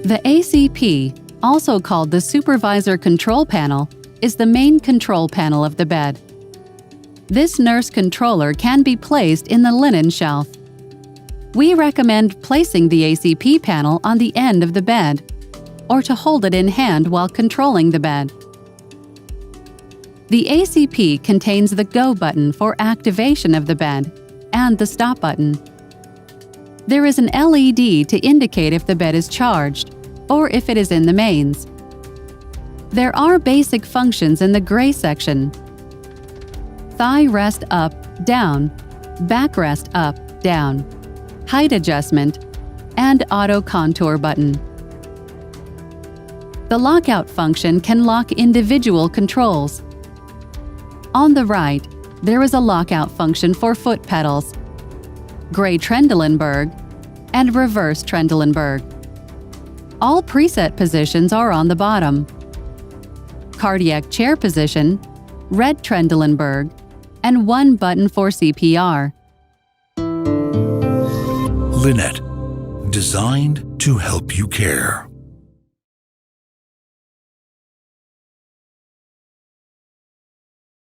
The ACP, also called the Supervisor Control Panel, is the main control panel of the bed. This nurse controller can be placed in the linen shelf. We recommend placing the ACP panel on the end of the bed, or to hold it in hand while controlling the bed. The ACP contains the Go button for activation of the bed and the Stop button. There is an LED to indicate if the bed is charged or if it is in the mains. There are basic functions in the gray section: thigh rest up, down, back rest up, down, height adjustment, and auto contour button. The lockout function can lock individual controls. On the right, there is a lockout function for foot pedals, gray Trendelenburg, and reverse Trendelenburg. All preset positions are on the bottom: cardiac chair position, red Trendelenburg, and one button for CPR. Lynette, designed to help you care.